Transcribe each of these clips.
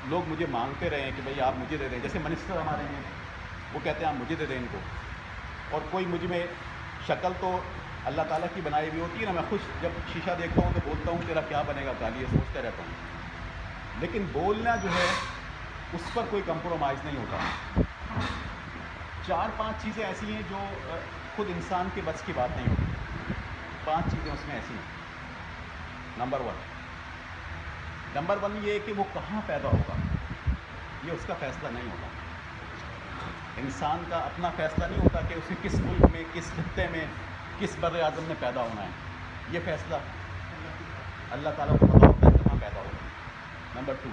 لوگ مجھے مانگتے رہے ہیں کہ بھئی آپ مجھے دے دیں، جیسے منسٹر ہمارے ہیں وہ کہتے ہیں آپ مجھے دے دیں ان کو، اور کوئی مجھ میں شکل تو اللہ تعالیٰ کی بنائی ہوئی ہوتی ہے نا، میں خوش جب شیشہ دیکھتا ہوں تو بولتا ہوں تیرا کیا بنے گا کالی، یہ سوچتا رہتا ہوں، لیکن بولنا جو ہے اس پر کوئی کمپرومائز نہیں ہوتا۔ 4-5 چیزیں ایسی ہیں جو خود انسان کے بس کی بات نہیں ہوتی، 5 چیزیں اس میں ایسی ہیں۔ نمبر ون یہ ہے کہ وہ کہاں پیدا ہوگا یہ اس کا فیصلہ نہیں ہوتا۔ انسان کا اپنا فیصلہ نہیں ہوتا کہ اسے کس ملک میں، کس خطے میں، کس بر اعظم میں پیدا ہونا ہے، یہ فیصلہ اللہ تعالیٰ کو پتہ ہوتا ہے کہاں پیدا ہوگا۔ نمبر 2،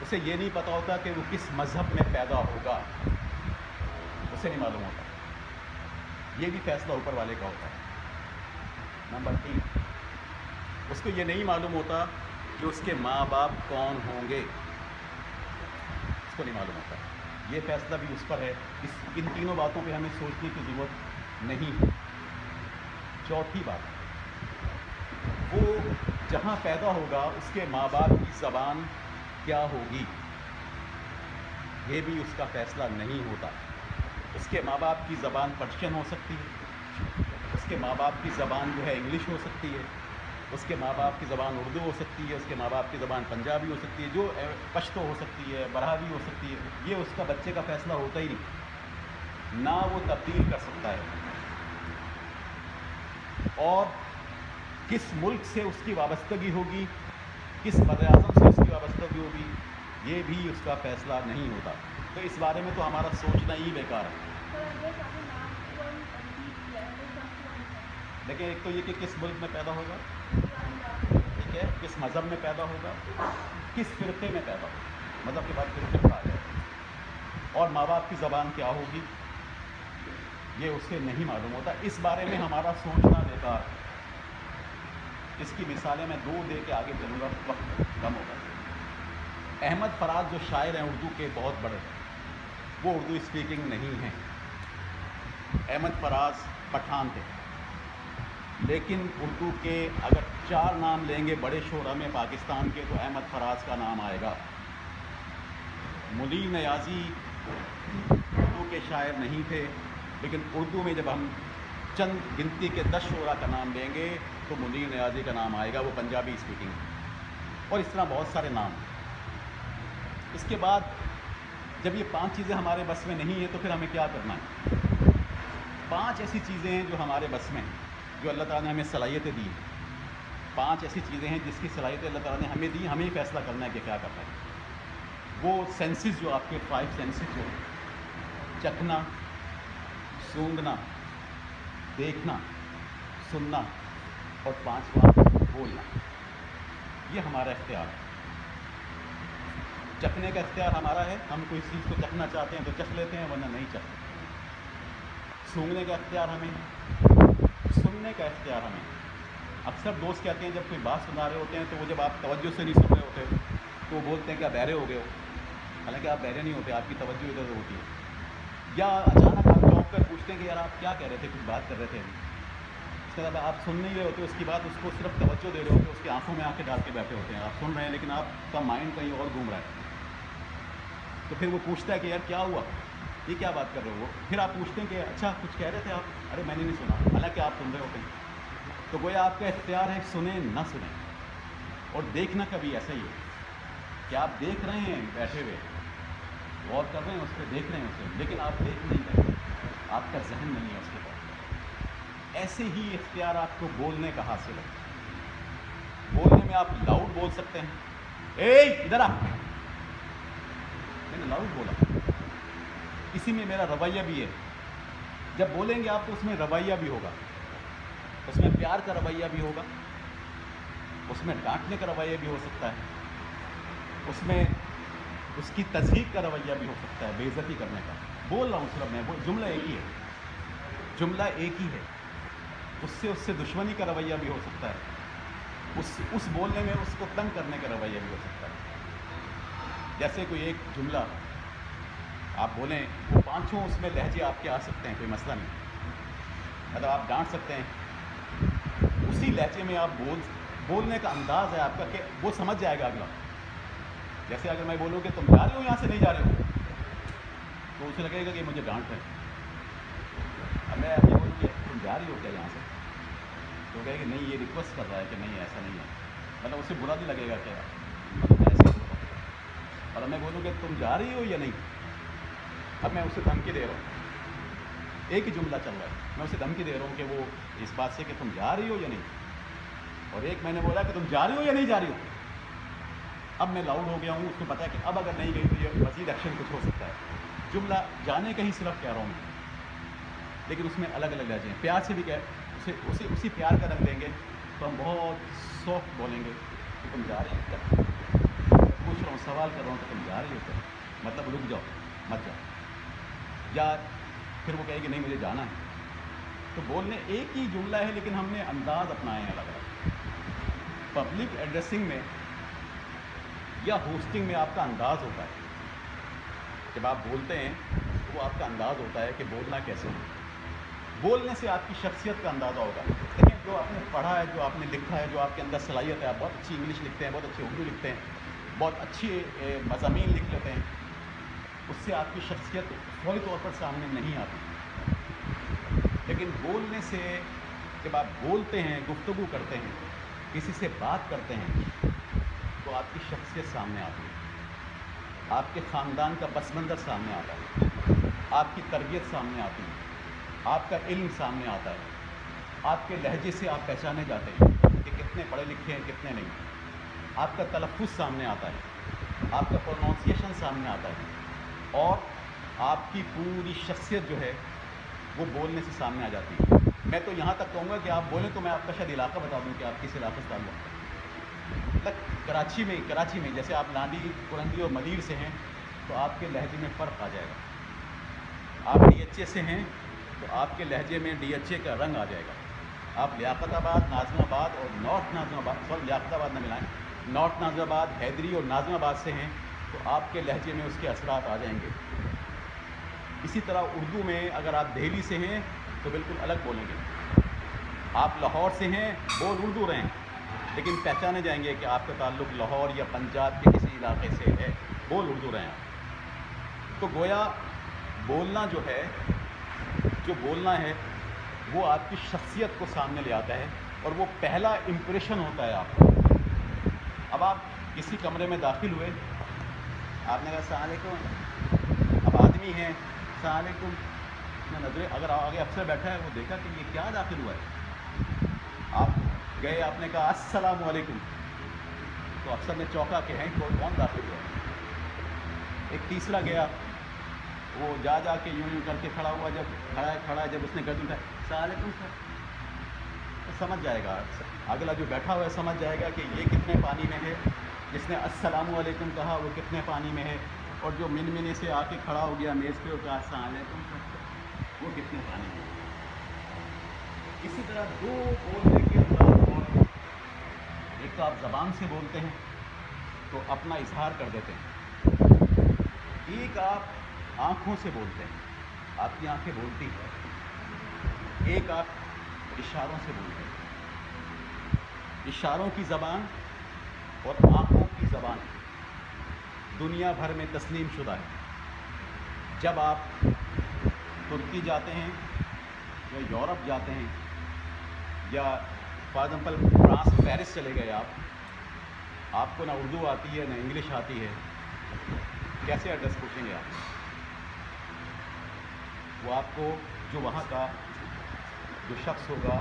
اسے یہ نہیں پتہ ہوتا کہ وہ کس مذہب میں پیدا ہوگا، اسے نہیں معلوم ہوتا، یہ بھی فیصلہ اوپر والے کا ہوتا ہے۔ نمبر 3، اس کو یہ نہیں معلوم ہوتا کہ اس کے ماں باپ کون ہوں گے، اس کو نہیں معلوم ہوتا، یہ فیصلہ بھی اس پر ہے۔ ان تینوں باتوں پہ ہمیں سوچنے کی ضرورت نہیں ہے۔ چوتھی بات، وہ جہاں پیدا ہوگا اس کے ماں باپ کی زبان کیا ہوگی، یہ بھی اس کا فیصلہ نہیں ہوتا۔ اس کے ماں باپ کی زبان پرشین ہو سکتی ہے، اس کے ماں باپ کی زبان جو ہے انگلش ہو سکتی ہے، اس کے ماں باپ کی زبان اردو ہو سکتی ہے، اس کے ماں باپ کی زبان پنجابی ہو سکتی ہے، جو پشتو ہو سکتی ہے، براہوی ہو سکتی ہے، یہ اس کا بچے کا فیصلہ ہوتا ہی نہیں، نہ وہ تبدیل کر سکتا ہے۔ اور کس ملک سے اس کی وابستگی ہوگی، کس براعظم سے اس کی وابستگی ہوگی، یہ بھی اس کا فیصلہ نہیں ہوتا۔ تو اس بارے میں تو ہمارا سوچنا ہی بیکار ہے۔ لیکن ایک تو یہ کہ کس ملک میں پیدا ہوگا، ٹھیک ہے، کس مذہب میں پیدا ہوگا، کس فرقے میں پیدا ہوگا، مذہب کے بعد فرقے پر آ جائے، اور ماں باپ کی زبان کیا ہوگی، یہ اسے نہیں معلوم ہوتا۔ اس بارے میں ہمارا سوچنا بیکار ہے۔ اس کی مثالیں میں 2 دے کے آگے چلوں گا، وقت کم ہوگا۔ احمد فراز جو شاعر ہیں اردو کے بہت بڑے ہیں، وہ اردو اسپیکنگ نہیں ہیں۔ احمد فراز پٹھان تھے، لیکن اردو کے اگر 4 نام لیں گے بڑے شعراء میں پاکستان کے تو احمد فراز کا نام آئے گا۔ منیر نیازی اردو کے شاعر نہیں تھے، لیکن اردو میں جب ہم چند گنتی کے 10 شعراء کا نام لیں گے تو منیر نیازی کا نام آئے گا، وہ پنجابی اسپیکنگ، اور اس طرح بہت سارے نام۔ اس کے بعد جب یہ 5 چیزیں ہمارے بس میں نہیں ہیں تو پھر ہمیں کیا کرنا ہے؟ 5 ایسی چیزیں ہیں جو ہمارے بس میں ہیں، جو اللہ تعالیٰ نے ہمیں صلاحیتیں دی ہیں۔ 5 ایسی چیزیں ہیں جس کی صلاحیتیں اللہ تعالیٰ نے ہمیں دی، ہمیں ہی فیصلہ کرنا ہے کہ کیا کرنا ہے۔ وہ سینسز جو آپ کے 5 سینسز جو ہیں، چکھنا، سونگھنا، دیکھنا، سننا، اور 5واں بولنا، یہ ہمارا اختیار ہے۔ چکھنے کا اختیار ہمارا ہے، ہم کوئی چیز کو چکھنا چاہتے ہیں تو چکھ لیتے ہیں، ورنہ نہیں چکھتے۔ سونگھنے کا اختیار ہمیں ہے، سننے کا اختیار ہمیں ہے۔ اکثر دوست کہتے ہیں جب کوئی بات سنا رہے ہوتے ہیں تو وہ جب آپ توجہ سے نہیں سن رہے ہوتے تو وہ بولتے ہیں کہ آپ بہرے ہو گئے ہو، حالانکہ آپ بہرے نہیں ہوتے، آپ کی توجہ ادھر ہوتی ہے۔ یا اچانک آپ چونک کر پوچھتے ہیں کہ یار آپ کیا کہہ رہے تھے، کچھ بات کر رہے تھے، اس کے بعد آپ سن نہیں رہے ہوتے، اس کی بات اس کو صرف توجہ دے رہے ہوتے، اس کی آنکھوں میں آنکھیں ڈال کے بیٹھے ہوتے ہیں، آپ سن رہے ہیں لیکن آپ کا مائنڈ کہیں اور گھوم رہا ہے۔ تو پھر وہ پوچھتا ہے کہ یار کیا ہوا، یہ کیا بات کر رہے ہو، پھر آپ پوچھتے ہیں کہ اچھا کچھ کہہ رہے تھے آپ، ارے میں نے نہیں سنا، حالانکہ آپ سن رہے ہوتے ہیں۔ تو گویا آپ کا اختیار ہے سنیں نہ سنیں۔ اور دیکھنا کا بھی ایسا ہی ہے کہ آپ دیکھ رہے ہیں بیٹھے ہوئے، غور کر رہے ہیں اس پہ، دیکھ رہے ہیں اسے، لیکن آپ دیکھ نہیں رہے، آپ کا ذہن نہیں ہے اس کے پاس۔ ایسے ہی اختیار آپ کو بولنے کا حاصل ہے۔ بولنے میں آپ لاؤڈ بول سکتے ہیں، اے ادھر آ، میں نے لاؤڈ بولا، اسی میں میرا رویہ بھی ہے۔ جب بولیں گے آپ تو اس میں رویہ بھی ہوگا، اس میں پیار کا رویہ بھی ہوگا، اس میں ڈانٹنے کا رویہ بھی ہو سکتا ہے، اس میں اس کی تضحیق کا رویہ بھی ہو سکتا ہے، بے عزتی کرنے کا۔ بول رہا ہوں صرف میں، وہ جملہ ایک ہی ہے، جملہ ایک ہی ہے، اس سے دشمنی کا رویہ بھی ہو سکتا ہے، اس بولنے میں اس کو تنگ کرنے کا رویہ بھی ہو سکتا ہے۔ جیسے کوئی ایک جملہ آپ بولیں، وہ 5 اس میں لہجے آپ کے آ سکتے ہیں، کوئی مسئلہ نہیں، مطلب آپ ڈانٹ سکتے ہیں، اسی لہجے میں آپ بولنے کا انداز ہے آپ کا کہ وہ سمجھ جائے گا اگلا، जैसे अगर मैं बोलूँ कि तुम जा रहे हो यहाँ से नहीं जा रहे हो, तो उसे लगेगा कि मुझे डांट रहे हैं। अब मैं अभी बोलूँ कि तुम जा रही हो क्या यहाँ से, तो कहेगा कि नहीं, ये रिक्वेस्ट कर रहा है कि नहीं ऐसा नहीं है, मतलब उसे बुरा नहीं लगेगा क्या मतलब मैं ऐसे बोल रहा हूँ। और मैं बोलूँ कि तुम जा रही हो या नहीं, अब मैं उसे धमकी दे रहा हूँ, एक ही जुमला चल रहा है, मैं उसे धमकी दे रहा हूँ कि वो इस बात से कि तुम जा रही हो या नहीं, और एक मैंने बोला कि तुम जा रही हो या नहीं जा रही हो। अब मैं लाउड हो गया हूँ, उसको पता है कि अब अगर नहीं गई तो ये मज़ीद एक्शन कुछ हो सकता है। जुमला जाने का ही सिर्फ कह रहा हूँ मैं, लेकिन उसमें अलग अलग लहजे हैं। प्यार से भी कह उसी प्यार का रंग देंगे तो हम बहुत सॉफ्ट बोलेंगे कि तुम जा रही हो क्या, पूछ रहा हूँ, सवाल कर रहा हूँ कि तुम जा रही हो क्या, मतलब रुक जाओ, मत जाओ, या फिर वो कहेगी नहीं मुझे जाना है। तो बोलने एक ही जुमला है, लेकिन हमने अंदाज़ अपनाए हैं अलग अलग। पब्लिक एड्रेसिंग में या होस्टिंग में आपका अंदाज़ होता है, जब आप बोलते हैं तो वो आपका अंदाज़ होता है कि बोलना कैसे है। बोलने से आपकी शख्सियत का अंदाज़ा होगा। लेकिन जो आपने पढ़ा है, जो आपने लिखा है, जो आपके अंदर सलाहियत है, आप बहुत अच्छी इंग्लिश लिखते हैं, बहुत अच्छी उर्दू लिखते हैं, बहुत अच्छी मज़ामीन लिख लेते हैं, उससे आपकी शख्सियत फौरी तौर पर सामने नहीं आती। लेकिन बोलने से, जब आप बोलते हैं, गुफ्तगू करते हैं, किसी से बात करते हैं, तो आपकी शख्सियत सामने आती है, आपके ख़ानदान का पस मंज़र सामने आता है, आपकी तरबियत सामने आती है, आपका इल्म सामने आता है, आपके लहजे से आप पहचाने जाते हैं कि कितने पढ़े लिखे हैं कितने नहीं, आपका तलफ़्फ़ुज़ सामने आता है, आपका प्रोनाउंसिएशन सामने आता है, और आपकी पूरी शख्सियत जो है वो बोलने से सामने आ जाती है। मैं तो यहाँ तक कहूँगा कि आप बोलें तो मैं आपका शायद इलाका बता दूँ कि आप किस इलाके से ताल्लुक़ है। मतलब कराची में जैसे आप लांडी, कुरंदी और मदीर से हैं तो आपके लहजे में फ़र्क आ जाएगा। आप DHA से हैं तो आपके लहजे में DHA का रंग आ जाएगा। आप लियाकताबाद, नाज़िमाबाद और नॉर्थ नाज़िमाबाद, लियाकताबाद न मिलाएँ, नॉर्थ नाज़िमाबाद, हैदरी और नाज़िमाबाद से हैं तो आपके लहजे में उसके असरात आ जाएंगे। इसी तरह उर्दू में अगर आप दिल्ली से हैं तो बिल्कुल अलग बोलेंगे। आप लाहौर से हैं, बोल उर्दू रहे हैं, लेकिन पहचाने जाएंगे कि आपका ताल्लुक़ लाहौर या पंजाब के किसी इलाके से है, बोल उर्दू रहे हैं। तो गोया बोलना जो है, जो बोलना है वो आपकी शख्सियत को सामने ले आता है और वो पहला इम्प्रेशन होता है आपका। अब आप किसी कमरे में दाखिल हुए, आपने कहा अस्सलाम वालेकुम, अब आदमी है अस्सलाम वालेकुम, नज़रें, अगर आगे अफसर बैठा है वो देखा कि ये क्या दाखिल हुआ है, आप गए, आपने कहा अस्सलाम वालेकुम, तो अफसर ने चौंका कि हैं कौन दाखिल हुआ है। एक तीसरा गया, वो जा के यूं करके खड़ा हुआ, जब खड़ा जब उसने गर्दन उठाया अस्सलाम वालेकुम सर, तो समझ जाएगा अगला जो बैठा हुआ है, समझ जाएगा कि ये कितने पानी में है, जिसने अस्सलाम वालेकुम कहा वो कितने पानी में है, और जो मिनमिने से आके खड़ा हो गया मेज़ पे और कहा अस्सलाम वालेकुम वो कितने पानी में। इसी तरह दो बोलने के अंदाज और, एक तो आप ज़बान से बोलते हैं तो अपना इजहार कर देते हैं, एक आप आँखों से बोलते हैं, आपकी आँखें बोलती हैं, एक आप इशारों से बोलते हैं। इशारों की ज़बान और आँखों की ज़बान दुनिया भर में तस्लीम शुदा है। जब आप तुर्की जाते हैं या यूरोप जाते हैं या फॉर एग्जाम्पल फ्रांस, पेरिस चले गए आपको ना उर्दू आती है ना इंग्लिश आती है, कैसे एड्रेस पूछेंगे आप? वो आपको, जो वहाँ का जो शख्स होगा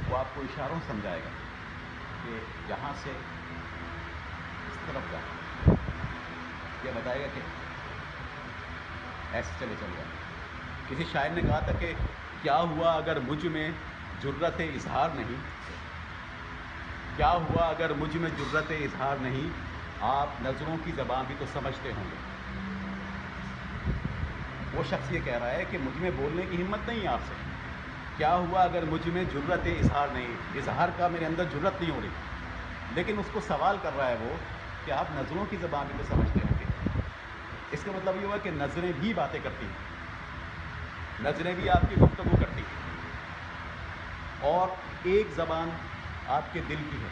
वो आपको इशारों से समझाएगा कि यहाँ से इस तरफ जा, ये बताएगा कि ऐसे चले चल जाए। किसी शायर ने कहा था कि क्या हुआ अगर मुझ में जुर्रत इजहार नहीं, क्या हुआ अगर मुझ में जुर्रत इजहार नहीं, आप नज़रों की ज़बान भी तो समझते होंगे। वो शख्स ये कह रहा है कि मुझ में बोलने की हिम्मत नहीं है आपसे, क्या हुआ अगर मुझ में जुर्रत इजहार नहीं, इजहार का मेरे अंदर जुर्रत नहीं हो रही। लेकिन उसको सवाल कर रहा है वो कि आप नज़रों की ज़बान भी तो समझते होंगे। इसका मतलब ये हुआ कि नज़रें भी बातें करती हैं, नज़रें भी आपकी गुफ्तगू करती हैं, और एक ज़बान आपके दिल की है,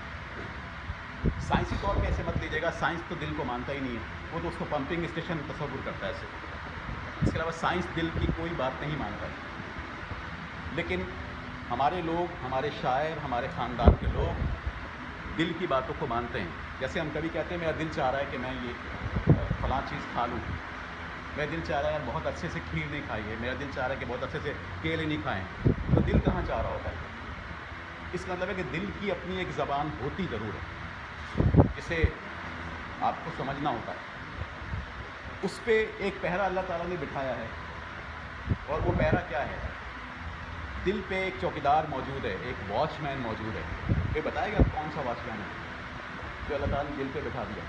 साइंसी तौर पे ऐसे मत लीजिएगा, साइंस तो दिल को मानता ही नहीं है, वो तो उसको पंपिंग स्टेशन तस्वुर करता है ऐसे। इसके अलावा साइंस दिल की कोई बात नहीं मानता है। लेकिन हमारे लोग, हमारे शायर, हमारे ख़ानदान के लोग दिल की बातों को मानते हैं। जैसे हम कभी कहते हैं मेरा दिल चाह रहा है कि मैं ये फ़लाँ चीज़ खा लूँ, मेरा दिल चाह रहा है बहुत अच्छे से खीर नहीं खाई है, मेरा दिल चाह रहा है कि बहुत अच्छे से केले नहीं खाएँ, तो दिल कहाँ चाह रहा होता है? इसका मतलब है कि दिल की अपनी एक ज़बान होती ज़रूर है, जिसे आपको समझना होता है। उस पर एक पहरा अल्लाह ताला ने बिठाया है, और वो पहरा क्या है? दिल पे एक चौकीदार मौजूद है, एक वॉचमैन मौजूद है। ये बताएगा कौन सा वॉचमैन है जो अल्लाह ताला ने दिल पे बिठा दिया?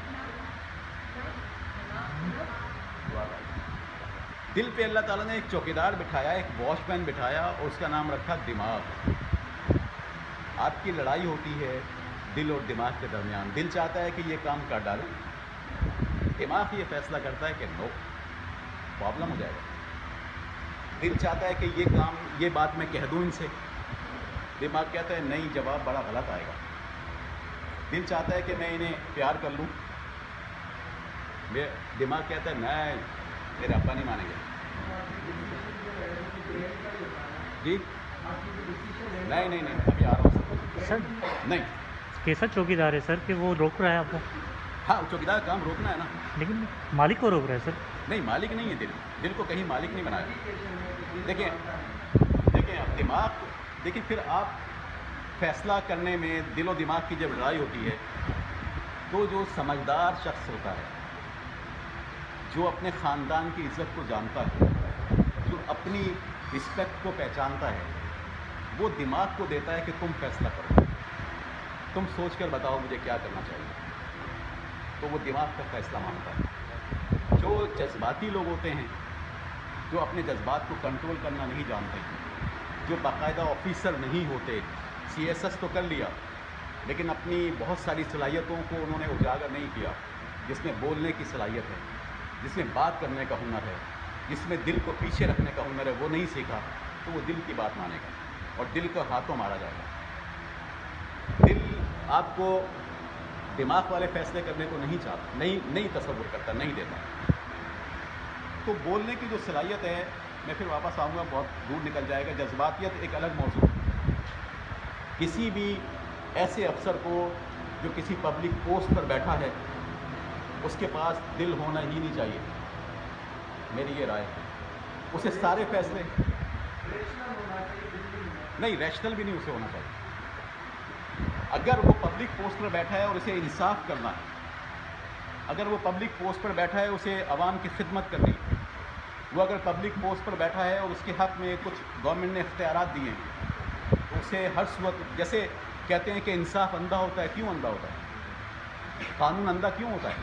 दिल पे अल्लाह ताला ने एक चौकीदार बिठाया, एक वॉचमैन बिठाया, और उसका नाम रखा दिमाग। आपकी लड़ाई होती है दिल और दिमाग के दरमियान। दिल चाहता है कि ये काम कर डालें, दिमाग ये फैसला करता है कि नो, प्रॉब्लम हो जाएगा। दिल चाहता है कि ये काम, ये बात मैं कह दूं इनसे, दिमाग कहता है नहीं, जवाब बड़ा गलत आएगा। दिल चाहता है कि मैं इन्हें प्यार कर लूं, दिमाग कहता है नहीं, मेरे अब्बा नहीं मानेंगे जी, नहीं नहीं नहीं, अभी आ रहा हूँ सर। नहीं, कैसा चौकीदार है सर कि वो रोक रहा है आपको? हाँ, चौकीदार काम रोकना है ना। लेकिन मालिक को रोक रहा है सर। नहीं, मालिक नहीं है दिल, दिल को कहीं मालिक नहीं बनाया। देखिए अब दिमाग, देखिए फिर आप फैसला करने में दिल और दिमाग की जब लड़ाई होती है, तो जो समझदार शख्स होता है, जो अपने ख़ानदान की इज़्ज़त को जानता है, जो अपनी रिस्पेक्ट को पहचानता है, वो दिमाग को देता है कि तुम फैसला करो, तुम सोच कर बताओ मुझे क्या करना चाहिए, तो वो दिमाग का फैसला मानता है। जो जज्बाती लोग होते हैं, जो अपने जज्बात को कंट्रोल करना नहीं जानते, जो बाकायदा ऑफिसर नहीं होते, CSS तो कर लिया लेकिन अपनी बहुत सारी सलाहियतों को उन्होंने उजागर नहीं किया, जिसमें बोलने की सलाहियत है, जिसमें बात करने का हुनर है, जिसमें दिल को पीछे रखने का हुनर है, वो नहीं सीखा, तो वो दिल की बात मानेगा और दिल को हाथों मारा जाएगा। दिल आपको दिमाग वाले फैसले करने को नहीं चाहता, नहीं तसव्वुर करता, नहीं देता। तो बोलने की जो सलाहियत है, मैं फिर वापस आऊँगा, बहुत दूर निकल जाएगा। जज्बातियत एक अलग मौजूद है। किसी भी ऐसे अफसर को जो किसी पब्लिक पोस्ट पर बैठा है, उसके पास दिल होना ही नहीं चाहिए, मेरी ये राय है। उसे सारे फैसले नहीं, रैशनल भी नहीं उसे होना चाहिए। अगर वो पब्लिक पोस्ट पर बैठा है और उसे इंसाफ करना है, अगर वो पब्लिक पोस्ट पर बैठा है उसे आवाम की खिदमत करनी है, वो अगर पब्लिक पोस्ट पर बैठा है और उसके हक़ में कुछ गवर्नमेंट ने इख्तियारात दिए हैं, तो उसे हर सूरत, जैसे कहते हैं कि इंसाफ अंधा होता है, क्यों अंधा होता है? कानून अंधा क्यों होता है?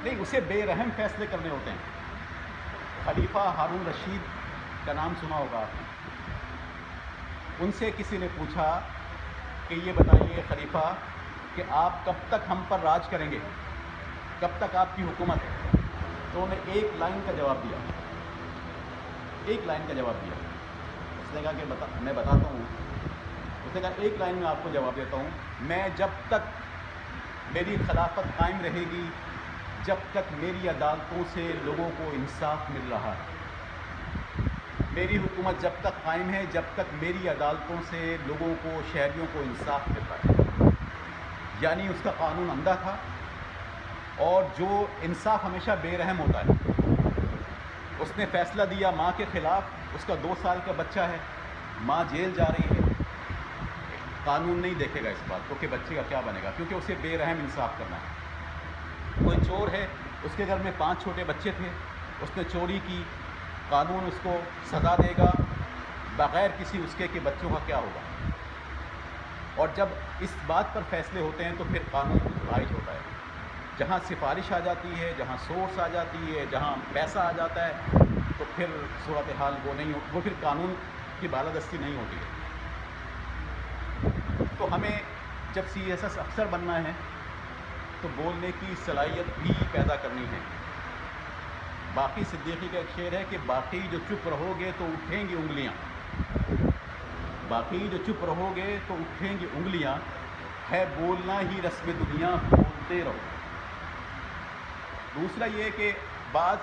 नहीं, उसे बेरहम फैसले करने होते हैं। खलीफा हारून रशीद का नाम सुना होगा आपने। उनसे किसी ने पूछा कि ये बताइए खलीफा कि आप कब तक हम पर राज करेंगे, कब तक आपकी हुकूमत है? तो उन्होंने एक लाइन का जवाब दिया, एक लाइन का जवाब दिया। उसने कहा कि मैं बताता हूँ। उसने कहा एक लाइन में आपको जवाब देता हूँ, मैं जब तक मेरी खिलाफत कायम रहेगी, जब तक मेरी अदालतों से लोगों को इंसाफ मिल रहा है, मेरी हुकूमत जब तक कायम है, जब तक मेरी अदालतों से लोगों को, शहरियों को इंसाफ मिल रहा है। यानी उसका कानून अंधा था, और जो इंसाफ हमेशा बेरहम होता है। उसने फ़ैसला दिया माँ के ख़िलाफ़, उसका 2 साल का बच्चा है, माँ जेल जा रही है, कानून नहीं देखेगा इस बात को कि बच्चे का क्या बनेगा, क्योंकि उसे बेरहम इंसाफ करना है। कोई चोर है, उसके घर में 5 छोटे बच्चे थे, उसने चोरी की, कानून उसको सज़ा देगा बग़ैर किसी उसके कि बच्चों का क्या होगा। और जब इस बात पर फैसले होते हैं तो फिर कानून राइज होता है। जहाँ सिफारिश आ जाती है, जहाँ सोर्स आ जाती है, जहाँ पैसा आ जाता है, तो फिर सूरत हाल वो फिर कानून की बालादस्ती नहीं होती है। तो हमें जब CSS अफसर बनना है तो बोलने की सलाहियत भी पैदा करनी है। बाकी सिद्दीकी का एक शेर है कि बाकी जो चुप रहोगे तो उठेंगी उंगलियां, बाकी जो चुप रहोगे तो उठेंगी उंगलियां, ہے بولنا ہی رسم دنیا، بولتے رہو۔ دوسرا یہ کہ بعض،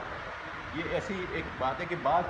یہ ایسی ایک بات ہے کہ بعض